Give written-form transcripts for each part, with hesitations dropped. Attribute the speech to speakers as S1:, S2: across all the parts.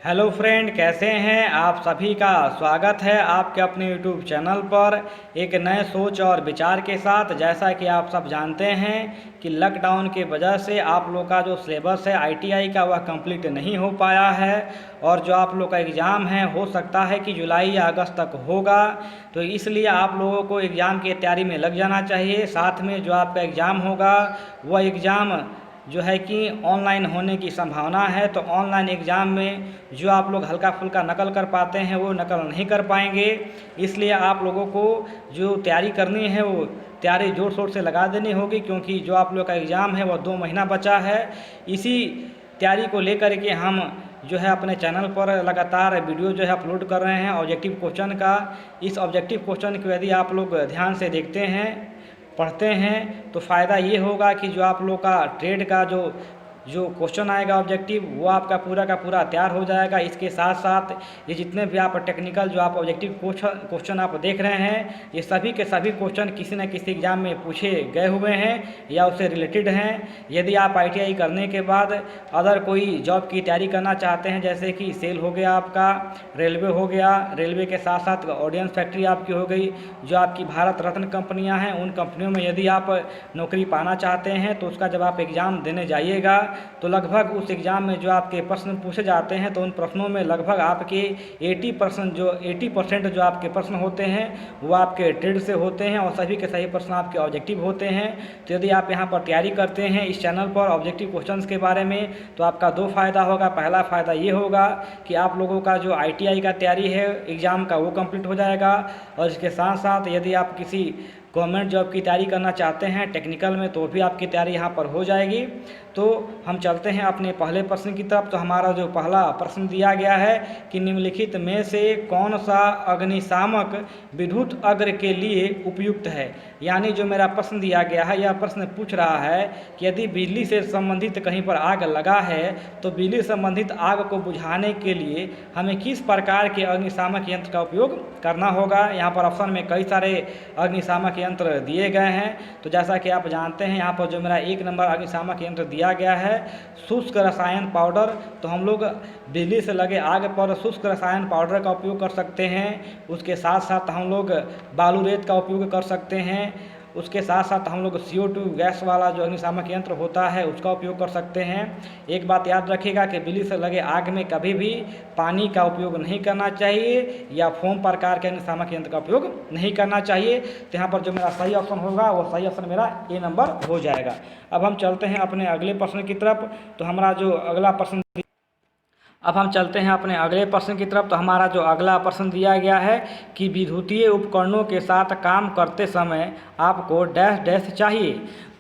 S1: Hello friend, कैसे हैं आप? सभी का स्वागत है आपके अपने यूट्यूब चैनल पर एक नए सोच और विचार के साथ। जैसा कि आप सब जानते हैं कि लॉकडाउन के वजह से आप लोग का जो सिलेबस है आईटीआई का वह कंप्लीट नहीं हो पाया है और जो आप लोग का एग्ज़ाम है हो सकता है कि जुलाई या अगस्त तक होगा। तो इसलिए आप लोगों को एग्ज़ाम की तैयारी में लग जाना चाहिए। साथ में जो आपका एग्ज़ाम होगा वह एग्ज़ाम जो है कि ऑनलाइन होने की संभावना है। तो ऑनलाइन एग्ज़ाम में जो आप लोग हल्का फुल्का नकल कर पाते हैं वो नकल नहीं कर पाएंगे। इसलिए आप लोगों को जो तैयारी करनी है वो तैयारी ज़ोर शोर से लगा देनी होगी, क्योंकि जो आप लोग का एग्ज़ाम है वह 2 महीना बचा है। इसी तैयारी को लेकर के हम जो है अपने चैनल पर लगातार वीडियो जो है अपलोड कर रहे हैं ऑब्जेक्टिव क्वेश्चन का। इस ऑब्जेक्टिव क्वेश्चन को यदि आप लोग ध्यान से देखते हैं, पढ़ते हैं, तो फ़ायदा ये होगा कि जो आप लोग का ट्रेड का जो क्वेश्चन आएगा ऑब्जेक्टिव वो आपका पूरा का पूरा तैयार हो जाएगा। इसके साथ साथ ये जितने भी आप टेक्निकल जो आप ऑब्जेक्टिव क्वेश्चन आप देख रहे हैं, ये सभी के सभी क्वेश्चन किसी न किसी एग्ज़ाम में पूछे गए हुए हैं या उससे रिलेटेड हैं। यदि आप आईटीआई करने के बाद अदर कोई जॉब की तैयारी करना चाहते हैं, जैसे कि सेल हो गया आपका, रेलवे हो गया, रेलवे के साथ साथ ऑर्डिनेंस फैक्ट्री आपकी हो गई, जो आपकी भारत रत्न कंपनियां हैं, उन कंपनियों में यदि आप नौकरी पाना चाहते हैं तो उसका जब आप एग्ज़ाम देने जाइएगा तो लगभग उस एग्ज़ाम में जो आपके प्रश्न पूछे जाते हैं तो उन प्रश्नों में लगभग आपके 80% जो आपके प्रश्न होते हैं वो आपके ट्रेड से होते हैं और सभी के सही प्रश्न आपके ऑब्जेक्टिव होते हैं। तो यदि आप यहाँ पर तैयारी करते हैं इस चैनल पर ऑब्जेक्टिव क्वेश्चंस के बारे में तो आपका 2 फ़ायदा होगा। पहला फ़ायदा ये होगा कि आप लोगों का जो आईटीआई का तैयारी है एग्ज़ाम का वो कंप्लीट हो जाएगा, और इसके साथ साथ यदि आप किसी गवर्नमेंट जॉब की तैयारी करना चाहते हैं टेक्निकल में तो भी आपकी तैयारी यहाँ पर हो जाएगी। तो हम चलते हैं अपने पहले प्रश्न की तरफ। तो हमारा जो पहला प्रश्न दिया गया है कि निम्नलिखित में से कौन सा अग्निशामक विद्युत अग्र के लिए उपयुक्त है। यानी जो मेरा प्रश्न दिया गया है यह प्रश्न पूछ रहा है कि यदि बिजली से संबंधित कहीं पर आग लगा है तो बिजली संबंधित आग को बुझाने के लिए हमें किस प्रकार के अग्निशामक यंत्र का उपयोग करना होगा। यहाँ पर ऑप्शन में कई सारे अग्निशामक यंत्र दिए गए हैं। तो जैसा कि आप जानते हैं यहाँ पर जो मेरा 1 नंबर अग्निशामक यंत्र दिया गया है शुष्क रसायन पाउडर। तो हम लोग बिजली से लगे आग पर शुष्क रसायन पाउडर का उपयोग कर सकते हैं। उसके साथ साथ हम लोग बालू रेत का उपयोग कर सकते हैं। उसके साथ साथ हम लोग CO2 गैस वाला जो अग्निशामक यंत्र होता है उसका उपयोग कर सकते हैं। एक बात याद रखिएगा कि बिजली से लगे आग में कभी भी पानी का उपयोग नहीं करना चाहिए या फोम प्रकार के अग्निशामक यंत्र का उपयोग नहीं करना चाहिए। तो यहाँ पर जो मेरा सही ऑप्शन होगा वो सही ऑप्शन मेरा A नंबर हो जाएगा। अब हम चलते हैं अपने अगले प्रश्न की तरफ। तो हमारा जो अगला प्रश्न अब हम चलते हैं अपने अगले प्रश्न की तरफ। तो हमारा जो अगला प्रश्न दिया गया है कि विद्युतीय उपकरणों के साथ काम करते समय आपको डैश डैश चाहिए।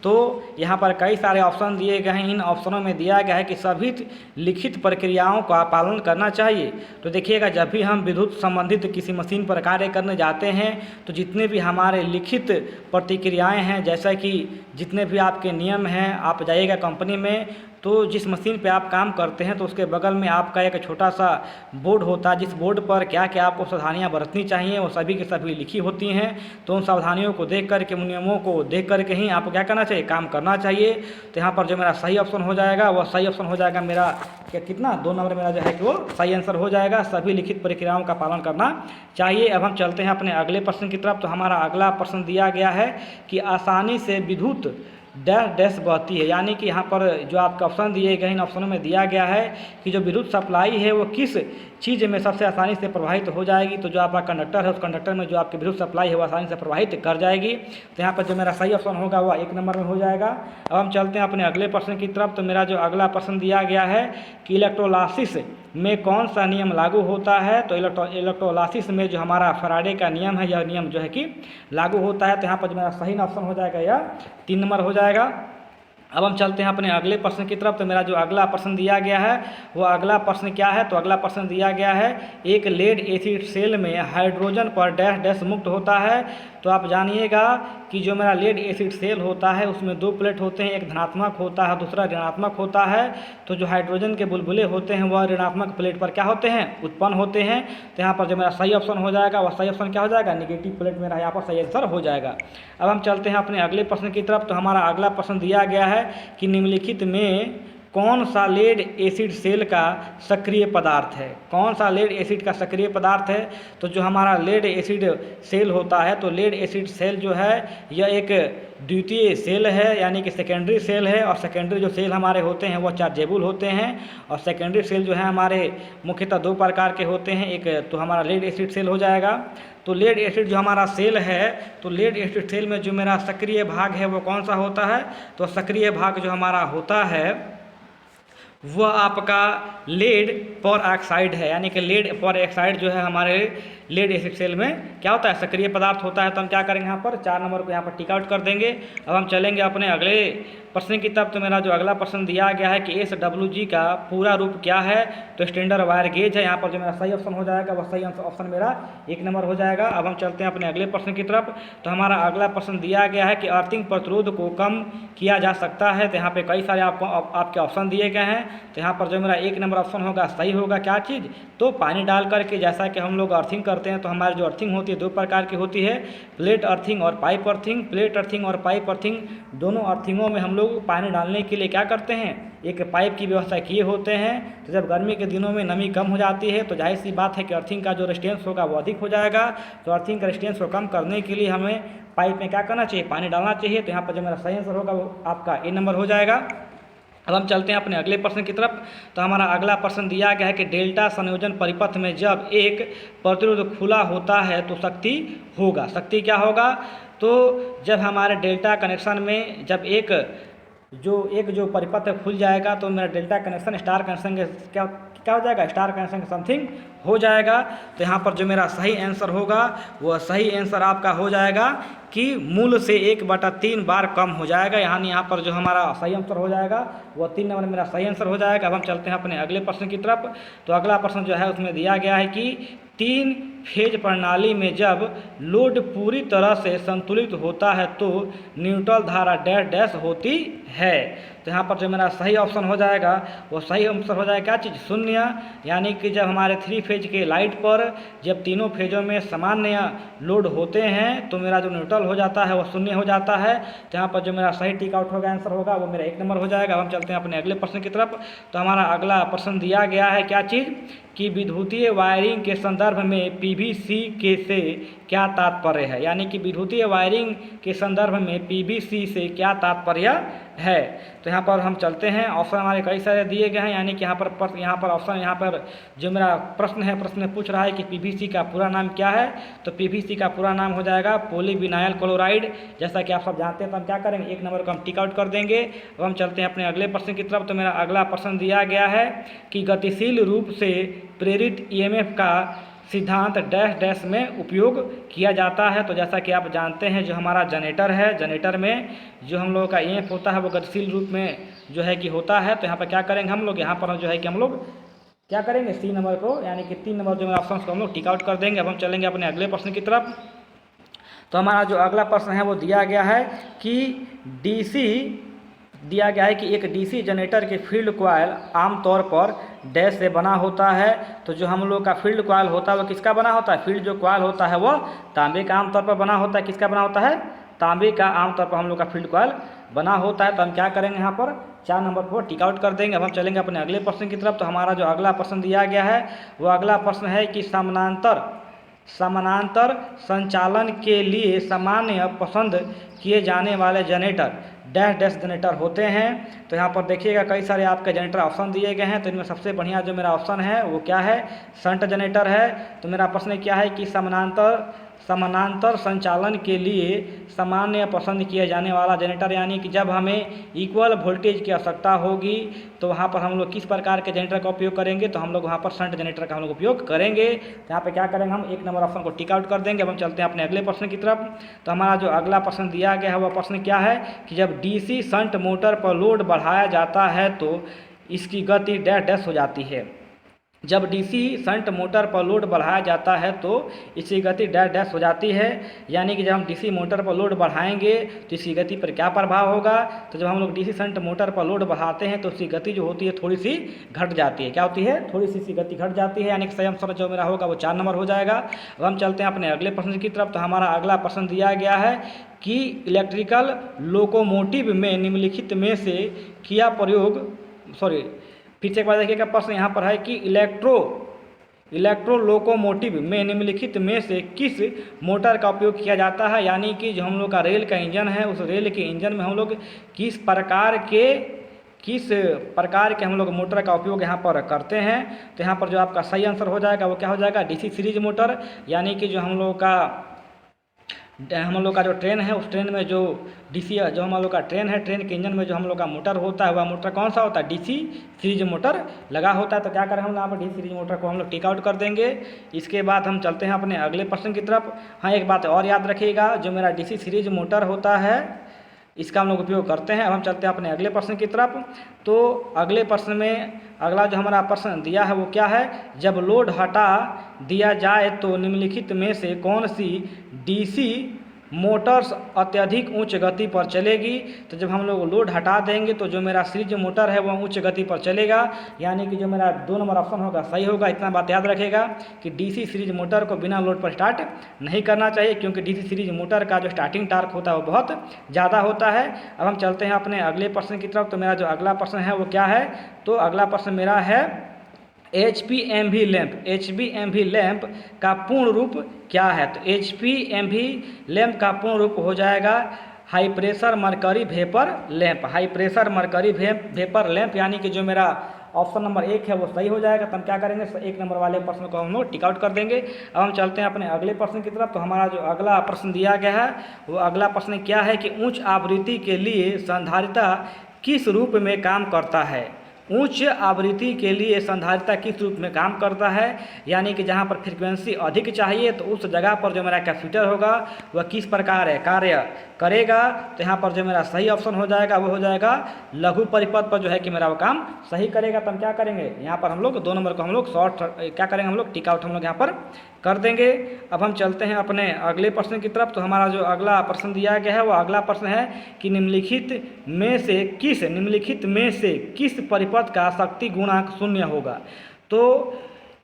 S1: तो यहाँ पर कई सारे ऑप्शन दिए गए हैं। इन ऑप्शनों में दिया गया है कि सभी लिखित प्रक्रियाओं का पालन करना चाहिए। तो देखिएगा, जब भी हम विद्युत संबंधित किसी मशीन पर कार्य करने जाते हैं तो जितने भी हमारे लिखित प्रतिक्रियाएं हैं, जैसा कि जितने भी आपके नियम हैं, आप जाइएगा कंपनी में तो जिस मशीन पे आप काम करते हैं तो उसके बगल में आपका एक छोटा सा बोर्ड होता है, जिस बोर्ड पर क्या क्या आपको सावधानियां बरतनी चाहिए वो सभी की सभी लिखी होती हैं। तो उन सावधानियों को देख करके, उन नियमों को देख करके ही आपको क्या करना चाहिए, काम करना चाहिए। तो यहाँ पर जो मेरा सही ऑप्शन हो जाएगा वह सही ऑप्शन हो जाएगा मेरा कितना 2 नंबर मेरा जो है कि वो सही आंसर हो जाएगा। सभी लिखित प्रक्रियाओं का पालन करना चाहिए। अब हम चलते हैं अपने अगले प्रश्न की तरफ। तो हमारा अगला प्रश्न दिया गया है कि आसानी से विद्युत डैश डैश बहती है। यानी कि यहाँ पर जो आपके ऑप्शन दिए गए इन ऑप्शनों में दिया गया है कि जो विद्युत सप्लाई है वो किस चीज़ में सबसे आसानी से प्रवाहित हो जाएगी। तो जो आपका कंडक्टर है उस कंडक्टर में जो आपकी विद्युत सप्लाई है वो आसानी से प्रवाहित कर जाएगी। तो यहाँ पर जो मेरा सही ऑप्शन होगा वह 1 नंबर में हो जाएगा। अब हम चलते हैं अपने अगले प्रश्न की तरफ। तो मेरा जो अगला प्रश्न दिया गया है कि इलेक्ट्रोलाइसिस में कौन सा नियम लागू होता है। तो इलेक्ट्रोलाइसिस में जो हमारा फैराडे का नियम है यह नियम जो है कि लागू होता है। तो यहाँ पर जो मेरा सही ऑप्शन हो जाएगा यह 3 नंबर हो जाएगा। अब हम चलते हैं अपने अगले प्रश्न की तरफ। तो मेरा जो अगला प्रश्न दिया गया है वो अगला प्रश्न क्या है। तो अगला प्रश्न दिया गया है एक लेड एसिड सेल में हाइड्रोजन पर डैश डैश मुक्त होता है। तो आप जानिएगा कि जो मेरा लेड एसिड सेल होता है उसमें 2 प्लेट होते हैं, एक धनात्मक होता है दूसरा ऋणात्मक होता है। तो जो हाइड्रोजन के बुलबुले होते हैं वह ऋणात्मक प्लेट पर क्या होते हैं, उत्पन्न होते हैं। तो यहाँ पर जो मेरा सही ऑप्शन हो जाएगा वह सही ऑप्शन क्या हो जाएगा, नेगेटिव प्लेट मेरा यहाँ पर सही आंसर हो जाएगा। अब हम चलते हैं अपने अगले प्रश्न की तरफ। तो हमारा अगला प्रश्न दिया गया है कि निम्नलिखित में कौन सा लेड एसिड सेल का सक्रिय पदार्थ है? कौन सा लेड एसिड का सक्रिय पदार्थ है? तो जो हमारा लेड एसिड सेल होता है, तो लेड एसिड सेल जो है यह एक द्वितीय सेल है, यानी कि सेकेंडरी सेल है। और सेकेंडरी जो सेल हमारे होते हैं वो चार्जेबल होते हैं। और सेकेंडरी सेल जो है हमारे मुख्यतः दो प्रकार के होते हैं। एक तो हमारा लेड एसिड सेल हो जाएगा। तो लेड एसिड जो हमारा सेल है, तो लेड एसिड सेल में जो मेरा सक्रिय भाग है वो कौन सा होता है? तो सक्रिय भाग जो हमारा होता है वह आपका लेड पर ऑक्साइड है, यानी कि लेड पर ऑक्साइड जो है हमारे लेड एसिड सेल में क्या होता है? सक्रिय पदार्थ होता है। तो हम क्या करेंगे यहाँ पर 4 नंबर को यहाँ पर टिक आउट कर देंगे। अब हम चलेंगे अपने अगले प्रश्न की तरफ। तो मेरा जो अगला प्रश्न दिया गया है कि SWG का पूरा रूप क्या है? तो स्टैंडर्ड वायर गेज है। यहाँ पर जो मेरा सही ऑप्शन हो जाएगा वह सही ऑप्शन मेरा 1 नंबर हो जाएगा। अब हम चलते हैं अपने अगले प्रश्न की तरफ। तो हमारा अगला प्रश्न दिया गया है कि अर्थिंग प्रतिरोध को कम किया जा सकता है। तो यहाँ पे कई सारे आपके ऑप्शन दिए गए हैं। तो यहाँ पर जो मेरा 1 नंबर ऑप्शन होगा सही होगा। क्या चीज़? तो पानी डाल करके, जैसा कि हम लोग अर्थिंग करते हैं, तो हमारी जो अर्थिंग होती है 2 प्रकार की होती है, प्लेट अर्थिंग और पाइप अर्थिंग। प्लेट अर्थिंग और पाइप अर्थिंग दोनों अर्थिंगों में हम लोग पानी डालने के लिए क्या करते हैं? एक पाइप की व्यवस्था किए होते हैं। तो जब गर्मी के दिनों में नमी कम हो जाती है तो जाहिर सी बात है कि अर्थिंग का जो रेजिस्टेंस होगा वो अधिक हो जाएगा। तो अर्थिंग का रेजिस्टेंस को कम करने के लिए हमें पाइप में क्या करना चाहिए? पानी डालना चाहिए। तो यहाँ पर जो मेरा सही आंसर होगा वो आपका A नंबर हो जाएगा। अब हम चलते हैं अपने अगले प्रश्न की तरफ। तो हमारा अगला प्रश्न दिया गया है कि डेल्टा संयोजन परिपथ में जब एक प्रतिरोध खुला होता है तो शक्ति होगा। शक्ति क्या होगा? तो जब हमारे डेल्टा कनेक्शन में जब एक जो परिपथ खुल जाएगा तो मेरा डेल्टा कनेक्शन स्टार कनेक्शन के क्या हो जाएगा? स्टार कनेक्शन के समथिंग हो जाएगा। तो यहाँ पर जो मेरा सही आंसर होगा वह सही आंसर आपका हो जाएगा कि मूल से 1/3 बार कम हो जाएगा। यहाँ पर जो हमारा सही आंसर हो जाएगा वह 3 नंबर मेरा सही आंसर हो जाएगा। अब हम चलते हैं अपने अगले प्रश्न की तरफ। तो अगला प्रश्न जो है उसमें दिया गया है कि 3 फेज प्रणाली में जब लोड पूरी तरह से संतुलित होता है तो न्यूट्रल धारा डैश डैश होती है। तो यहाँ पर जो मेरा सही ऑप्शन हो जाएगा वो सही आंसर हो जाएगा क्या चीज़? 0। यानी कि जब हमारे 3 फेज के लाइट पर जब तीनों फेजों में सामान्य लोड होते हैं तो मेरा जो न्यूट्रल हो जाता है वो 0 हो जाता है। तो यहाँ पर जो मेरा सही टिक आउट होगा आंसर होगा वो मेरा 1 नंबर हो जाएगा। अब हम चलते हैं अपने अगले प्रश्न की तरफ। तो हमारा अगला प्रश्न दिया गया है क्या चीज़? कि विद्युतीय वायरिंग के संदर्भ में PVC के से क्या तात्पर्य है? यानी कि विद्युतीय वायरिंग के संदर्भ में PVC से क्या तात्पर्य है? तो यहाँ पर हम चलते हैं। ऑप्शन हमारे कई सारे दिए गए हैं, यानी कि यहाँ पर ऑप्शन यहाँ पर जो मेरा प्रश्न है, प्रश्न में पूछ रहा है कि PVC का पूरा नाम क्या है? तो PVC का पूरा नाम हो जाएगा पॉलीविनाइल क्लोराइड। जैसा कि आप सब जानते हैं तो हम क्या करेंगे? 1 नंबर को हम टिक आउट कर देंगे। अब हम चलते हैं अपने अगले प्रश्न की तरफ। तो मेरा अगला प्रश्न दिया गया है कि गतिशील रूप से प्रेरित EMF का सिद्धांत डैश डैश में उपयोग किया जाता है। तो जैसा कि आप जानते हैं जो हमारा जनरेटर है, जनरेटर में जो हम लोगों का EMF होता है वो गतिशील रूप में जो है कि होता है। तो यहाँ पर क्या करेंगे हम लोग? यहाँ पर जो है कि हम लोग क्या करेंगे? C नंबर को, यानी कि 3 नंबर जो मेरे ऑप्शन को हम लोग टिक आउट कर देंगे। अब हम चलेंगे अपने अगले प्रश्न की तरफ। तो हमारा जो अगला प्रश्न है वो दिया गया है कि एक DC जनरेटर के फील्ड कॉइल आमतौर पर डैश से बना होता है। तो जो हम लोग का फील्ड कॉइल होता है वो किसका बना होता है? फील्ड जो कॉइल होता है वो तांबे का आमतौर पर बना होता है। किसका बना होता है? तांबे का आमतौर पर हम लोग का फील्ड कॉइल बना होता है। तो हम क्या करेंगे? यहाँ पर 4 नंबर को टिक आउट कर देंगे। अब हम चलेंगे अपने अगले प्रश्न की तरफ। तो हमारा जो अगला प्रश्न दिया गया है वो अगला प्रश्न है कि समानांतर संचालन के लिए सामान्य पसंद किए जाने वाले जनरेटर डैश डैश जनरेटर होते हैं। तो यहाँ पर देखिएगा कई सारे आपके जनरेटर ऑप्शन दिए गए हैं। तो इनमें सबसे बढ़िया जो मेरा ऑप्शन है वो क्या है? शंट जनरेटर है। तो मेरा प्रश्न क्या है कि समानांतर संचालन के लिए सामान्य पसंद किए जाने वाला जनरेटर, यानी कि जब हमें इक्वल वोल्टेज की आवश्यकता होगी तो वहाँ पर हम लोग किस प्रकार के जनरेटर का उपयोग करेंगे? तो हम लोग वहाँ पर शंट जनरेटर का हम लोग उपयोग करेंगे। तो यहाँ पे क्या करेंगे? हम 1 नंबर ऑप्शन को टिक आउट कर देंगे। अब हम चलते हैं अपने अगले प्रश्न की तरफ। तो हमारा जो अगला प्रश्न दिया गया है वह प्रश्न क्या है कि जब DC शंट मोटर पर लोड बढ़ाया जाता है तो इसकी गति डैश डैश हो जाती है। जब DC शंट मोटर पर लोड बढ़ाया जाता है तो इसकी गति डैश डैश हो जाती है। यानी कि जब हम DC मोटर पर लोड बढ़ाएंगे तो इसकी गति पर क्या प्रभाव होगा? तो जब हम लोग DC शंट मोटर पर लोड बढ़ाते हैं तो उसकी गति जो होती है थोड़ी सी घट जाती है। क्या होती है? थोड़ी सी गति घट जाती है। यानी कि सही आंसर जो मेरा होगा वो 4 नंबर हो जाएगा। अब हम चलते हैं अपने अगले प्रश्न की तरफ। तो हमारा अगला प्रश्न दिया गया है कि इलेक्ट्रिकल लोकोमोटिव में निम्नलिखित में से किया प्रयोग सॉरी फिर से एक बार देखिएगा, प्रश्न यहाँ पर है कि इलेक्ट्रो लोकोमोटिव में निम्नलिखित में से किस मोटर का उपयोग किया जाता है। यानी कि जो हम लोग का रेल का इंजन है, उस रेल के इंजन में हम लोग किस प्रकार के हम लोग मोटर का उपयोग यहाँ पर करते हैं। तो यहाँ पर जो आपका सही आंसर हो जाएगा वो क्या हो जाएगा, डीसी सीरीज मोटर। यानी कि जो हम लोग का जो ट्रेन है, उस ट्रेन में जो डीसी जो हम लोग का ट्रेन है, ट्रेन के इंजन में जो हम लोग का मोटर होता है, वह मोटर कौन सा होता है, डीसी सीरीज मोटर लगा होता है। तो क्या करें हम यहाँ पर डीसी सीरीज मोटर को हम लोग टिक आउट कर देंगे। इसके बाद हम चलते हैं अपने अगले प्रश्न की तरफ। हाँ, एक बात और याद रखिएगा, जो मेरा डीसी सीरीज मोटर होता है इसका हम लोग उपयोग करते हैं। अब हम चलते हैं अपने अगले प्रश्न की तरफ। तो अगले प्रश्न में अगला जो हमारा प्रश्न दिया है वो क्या है, जब लोड हटा दिया जाए तो निम्नलिखित में से कौन सी डीसी मोटर्स अत्यधिक उच्च गति पर चलेगी। तो जब हम लोग लोड हटा देंगे तो जो मेरा सीरीज मोटर है वह उच्च गति पर चलेगा। यानी कि जो मेरा 2 नंबर ऑप्शन होगा सही होगा। इतना बात याद रखेगा कि डीसी सीरीज मोटर को बिना लोड पर स्टार्ट नहीं करना चाहिए, क्योंकि डीसी सीरीज मोटर का जो स्टार्टिंग टार्क होता है वो बहुत ज़्यादा होता है। अब हम चलते हैं अपने अगले प्रश्न की तरफ। तो मेरा जो अगला प्रश्न है वो क्या है, तो अगला प्रश्न मेरा है HPMV लैंप का पूर्ण रूप क्या है। तो HPMV लैंप का पूर्ण रूप हो जाएगा high pressure mercury vapour lamp. यानी कि जो मेरा ऑप्शन नंबर 1 है वो सही हो जाएगा। तो हम क्या करेंगे, 1 नंबर वाले प्रश्न को हम लोग टिक आउट कर देंगे। अब हम चलते हैं अपने अगले प्रश्न की तरफ। तो हमारा जो अगला प्रश्न दिया गया है वो अगला प्रश्न क्या है कि उच्च आवृत्ति के लिए संधारिता किस रूप में काम करता है। उच्च आवृत्ति के लिए संधारिता किस रूप में काम करता है। यानी कि जहाँ पर फ्रीक्वेंसी अधिक चाहिए तो उस जगह पर जो मेरा कैपेसिटर होगा वह किस प्रकार है कार्य करेगा। तो यहाँ पर जो मेरा सही ऑप्शन हो जाएगा वो हो जाएगा लघु परिपथ पर जो है कि मेरा वो काम सही करेगा। तो हम क्या करेंगे, यहाँ पर हम लोग 2 नंबर को हम लोग शॉर्ट क्या करेंगे, हम लोग टिक आउट हम लोग यहाँ पर कर देंगे। अब हम चलते हैं अपने अगले प्रश्न की तरफ। तो हमारा जो अगला प्रश्न दिया गया है वो अगला प्रश्न है कि निम्नलिखित में से किस परिपथ का शक्ति गुणांक 0 होगा। तो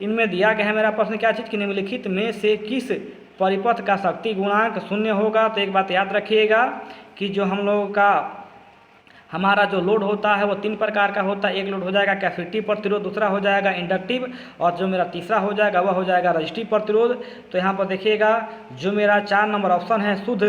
S1: इनमें दिया गया है मेरा प्रश्न क्या चीज़ कि निम्नलिखित में से किस परिपथ का शक्ति गुणांक 0 होगा। तो एक बात याद रखिएगा कि जो हम लोगों का हमारा जो लोड होता है वो 3 प्रकार का होता है। एक लोड हो जाएगा कैपेसिटिव प्रतिरोध, दूसरा हो जाएगा इंडक्टिव, और जो मेरा तीसरा हो जाएगा वह हो जाएगा रजिस्टिव प्रतिरोध। तो यहाँ पर देखिएगा जो मेरा 4 नंबर ऑप्शन है शुद्ध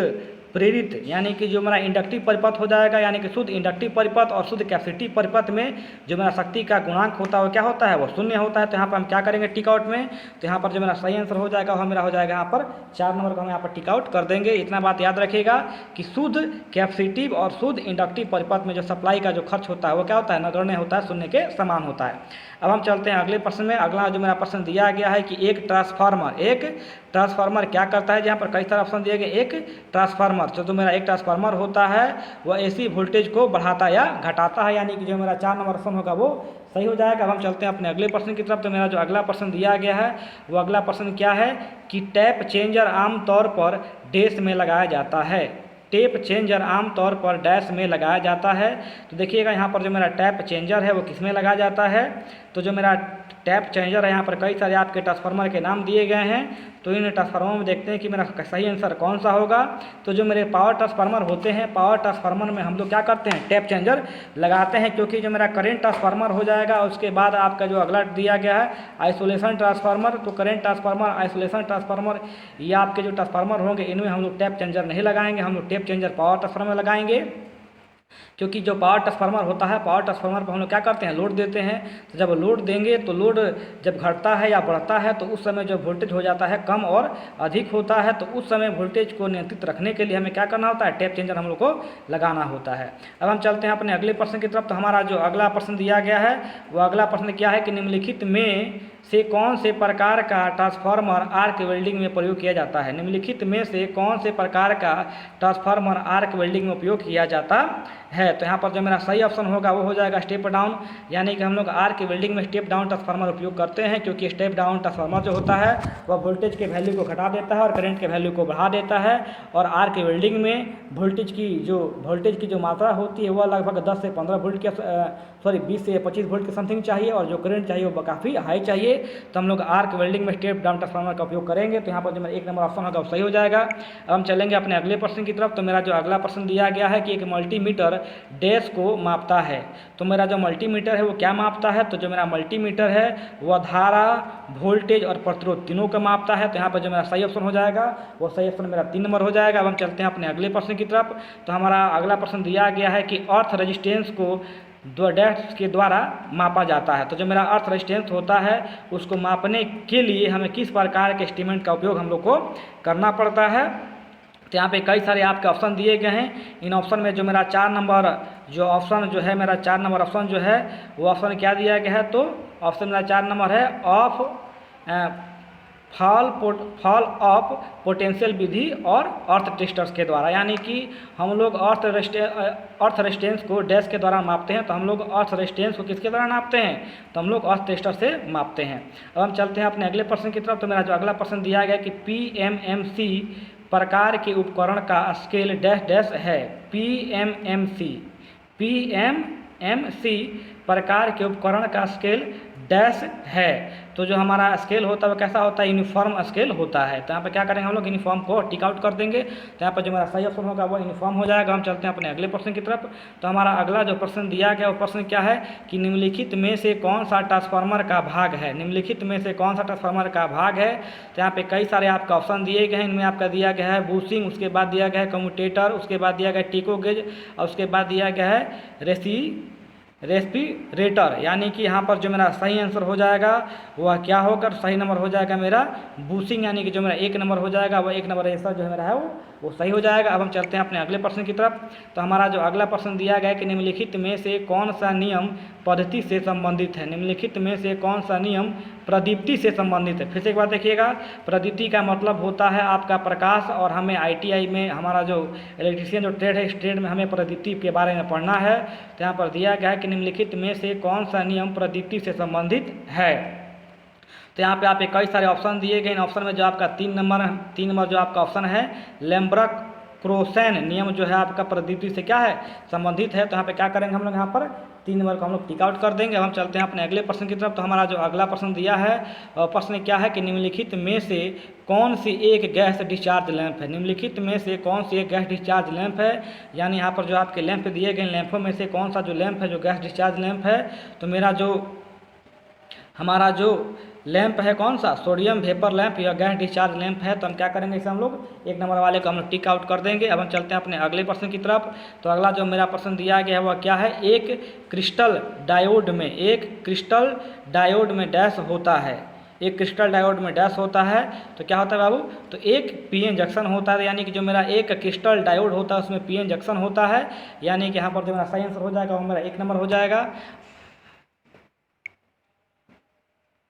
S1: प्रेरित, यानी कि जो मेरा इंडक्टिव परिपथ हो जाएगा, यानी कि शुद्ध इंडक्टिव परिपथ और शुद्ध कैपेसिटिव परिपथ में जो मेरा शक्ति का गुणांक होता है वो क्या होता है, वो 0 होता है। तो यहाँ पर हम क्या करेंगे टिक आउट में। तो यहाँ पर जो मेरा सही आंसर हो जाएगा वह मेरा हो जाएगा यहाँ पर 4 नंबर को हम यहाँ पर टिक आउट कर देंगे। इतना बात याद रखिएगा कि शुद्ध कैपेसिटिव और शुद्ध इंडक्टिव परिपथ में जो सप्लाई का जो खर्च होता है वो क्या होता है, नगण्य होता है, 0 के समान होता है। अब हम चलते हैं अगले प्रश्न में। अगला जो मेरा प्रश्न दिया गया है कि एक ट्रांसफार्मर क्या करता है। जहाँ पर कई सारे ऑप्शन दिए गए। एक ट्रांसफार्मर, तो मेरा एक ट्रांसफार्मर होता है वह एसी वोल्टेज को बढ़ाता या घटाता है। यानी कि जो मेरा 4 नंबर ऑप्शन होगा वो सही हो जाएगा। अब हम चलते हैं अपने अगले प्रश्न की तरफ। तो मेरा जो अगला प्रश्न दिया गया है वो अगला प्रश्न क्या है कि टैप चेंजर आमतौर पर डैश में लगाया जाता है। टैप चेंजर आमतौर पर डैश में लगाया जाता है। तो देखिएगा यहाँ पर जो मेरा टैप चेंजर है वो किस में लगाया जाता है। तो जो मेरा टैप चेंजर है यहाँ पर कई सारे आपके ट्रांसफार्मर के नाम दिए गए हैं। तो इन ट्रांसफार्मर में देखते हैं कि मेरा सही आंसर कौन सा होगा। तो जो मेरे पावर ट्रांसफार्मर होते हैं, पावर ट्रांसफार्मर में हम लोग क्या करते हैं, टैप चेंजर लगाते हैं। क्योंकि जो मेरा करंट ट्रांसफार्मर हो जाएगा उसके बाद आपका जो अगला दिया गया है आइसोलेशन ट्रांसफार्मर। तो करंट ट्रांसफार्मर, आइसोलेशन ट्रांसफार्मर, ये आपके जो ट्रांसफार्मर होंगे इनमें हम लोग टैप चेंजर नहीं लगाएंगे। हम लोग टैप चेंजर पावर ट्रांसफार्मर में लगाएंगे। क्योंकि जो पावर ट्रांसफार्मर होता है, पावर ट्रांसफार्मर पर हम लोग क्या करते हैं, लोड देते हैं। तो जब लोड देंगे तो लोड जब घटता है या बढ़ता है तो उस समय जो वोल्टेज हो जाता है कम और अधिक होता है। तो उस समय वोल्टेज को नियंत्रित रखने के लिए हमें क्या करना होता है, टैप चेंजर हम लोग को लगाना होता है। अब हम चलते हैं अपने अगले प्रश्न की तरफ। तो हमारा जो अगला प्रश्न दिया गया है वो अगला प्रश्न क्या है कि निम्नलिखित में से कौन से प्रकार का ट्रांसफार्मर आर्क वेल्डिंग में प्रयोग किया जाता है। निम्नलिखित में से कौन से प्रकार का ट्रांसफार्मर आर्क वेल्डिंग में उपयोग किया जाता है। तो यहाँ पर जो मेरा सही ऑप्शन होगा वो हो जाएगा स्टेप डाउन। यानी कि हम लोग आर्क वेल्डिंग में स्टेप डाउन ट्रांसफार्मर उपयोग करते हैं। क्योंकि स्टेप डाउन ट्रांसफार्मर जो होता है वह वोल्टेज के वैल्यू को घटा देता है और करंट के वैल्यू को बढ़ा देता है। और आर्क वेल्डिंग में वोल्टेज की जो मात्रा होती है वह लगभग 10 से 15 वोल्ट के 20 से 25 वोल्ट के समथिंग चाहिए, और जो करंट चाहिए वो काफ़ी हाई चाहिए। करेंगे तो हम लोग आर्क वेल्डिंग में स्टेप डाउन ट्रांसफार्मर का उपयोग करेंगे। तो यहाँ पर जो मेरा 1 नंबर ऑप्शन होगा वो सही हो जाएगा। अब हम चलेंगे अपने अगले प्रश्न की तरफ। तो मेरा जो अगला प्रश्न दिया गया है कि एक मल्टीमीटर डैश को मापता है। तो मेरा जो मल्टीमीटर है वो क्या मापता है? तो जो मेरा मल्टीमीटर है वह धारा, वोल्टेज और प्रतिरोध तीनों का मापता है। तो यहाँ पर जो मेरा सही ऑप्शन हो जाएगा वो सही ऑप्शन मेरा 3 नंबर हो जाएगा। अब हम चलते हैं अपने अगले प्रश्न की तरफ। तो हमारा अगला प्रश्न दिया गया है कि अर्थ रेजिस्टेंस को डैश के द्वारा मापा जाता है। तो जो मेरा अर्थ रेजिस्टेंस होता है उसको मापने के लिए हमें किस प्रकार के इंस्ट्रूमेंट का उपयोग हम लोग को करना पड़ता है? तो यहाँ पे कई सारे आपके ऑप्शन दिए गए हैं। इन ऑप्शन में जो मेरा 4 नंबर जो ऑप्शन जो है मेरा 4 नंबर ऑप्शन जो है वो ऑप्शन क्या दिया गया है? तो ऑप्शन मेरा 4 नंबर है ऑफ फॉल ऑफ पोटेंशियल विधि और अर्थ टेस्टर्स के द्वारा। यानी कि हम लोग अर्थ रेजिस्टेंस को डैश के द्वारा मापते हैं। तो हम लोग अर्थ रेजिस्टेंस को किसके द्वारा नापते हैं? तो हम लोग अर्थ टेस्टर से मापते हैं। अब हम चलते हैं अपने अगले प्रश्न की तरफ। तो मेरा जो अगला प्रश्न दिया गया कि PMMC प्रकार के उपकरण का स्केल डैश डैश है। PMMC प्रकार के उपकरण का स्केल डैश है। तो जो हमारा स्केल होता है वो कैसा होता है? यूनिफॉर्म स्केल होता है। तो यहाँ पे क्या करेंगे हम लोग? यूनिफॉर्म को टिक आउट कर देंगे। तो यहाँ पर जो मेरा सही ऑप्शन होगा वो यूनिफॉर्म हो जाएगा। हम चलते हैं अपने अगले प्रश्न की तरफ। तो हमारा अगला जो प्रश्न दिया गया वो प्रश्न क्या है कि निम्नलिखित में से कौन सा ट्रांसफार्मर का भाग है? निम्नलिखित में से कौन सा ट्रांसफार्मर का भाग है? तो यहाँ पे कई सारे आपका ऑप्शन दिए गए हैं। इनमें आपका दिया गया है बूसिंग, उसके बाद दिया गया है कम्यूटेटर, उसके बाद दिया गया है टिको गेज और उसके बाद दिया गया है रेस्पिरेटर। यानी कि यहाँ पर जो मेरा सही आंसर हो जाएगा वह क्या होकर सही नंबर हो जाएगा मेरा बूसिंग। यानी कि जो मेरा 1 नंबर हो जाएगा वह 1 नंबर आंसर जो मेरा है वो सही हो जाएगा। अब हम चलते हैं अपने अगले प्रश्न की तरफ। तो हमारा जो अगला प्रश्न दिया गया है कि निम्नलिखित में से कौन सा नियम पद्धति से संबंधित है? निम्नलिखित में से कौन सा नियम प्रदीप्ति से संबंधित है? फिर से एक बार देखिएगा, प्रदीप्ति का मतलब होता है आपका प्रकाश, और हमें ITI में हमारा जो इलेक्ट्रीशियन जो ट्रेड है इस ट्रेड में हमें प्रदीप्ति के बारे में पढ़ना है। तो यहाँ पर दिया गया है कि निम्नलिखित में से कौन सा नियम प्रदीप्ति से संबंधित है? तो यहाँ पे आपके कई सारे ऑप्शन दिए गए। इन ऑप्शन में जो आपका 3 नंबर जो आपका ऑप्शन है लैम्ब्रक क्रोसेन नियम जो है आपका प्रदीप्ति से क्या है? संबंधित है। तो यहाँ पे क्या करेंगे हम लोग? यहाँ पर 3 नंबर को हम लोग टिक आउट कर देंगे। अब हम चलते हैं अपने अगले प्रश्न की तरफ। तो हमारा जो अगला प्रश्न दिया है प्रश्न क्या है कि निम्नलिखित में से कौन सी एक गैस डिस्चार्ज लैंप है? निम्नलिखित में से कौन सी एक गैस डिस्चार्ज लैंप है? यानी यहाँ पर जो आपके लैंप दिए गए लैंपों में से कौन सा जो लैंप है जो गैस डिस्चार्ज लैंप है? तो मेरा जो हमारा जो लैंप है कौन सा? सोडियम वेपर लैंप या गैस डिस्चार्ज लैंप है। तो हम क्या करेंगे? इसे हम लोग 1 नंबर वाले को हम लोग टिक आउट कर देंगे। अब हम चलते हैं अपने अगले प्रश्न की तरफ। तो अगला जो मेरा प्रश्न दिया गया है वह क्या है? एक क्रिस्टल डायोड में डैश होता है। एक क्रिस्टल डायोड में डैश होता है तो क्या होता है बाबू? तो एक PN जंक्शन होता है। यानी कि जो मेरा एक क्रिस्टल डायोड होता है उसमें PN जंक्शन होता है। यानी कि यहाँ पर जो मेरा सही आंसर हो जाएगा वो मेरा 1 नंबर हो जाएगा।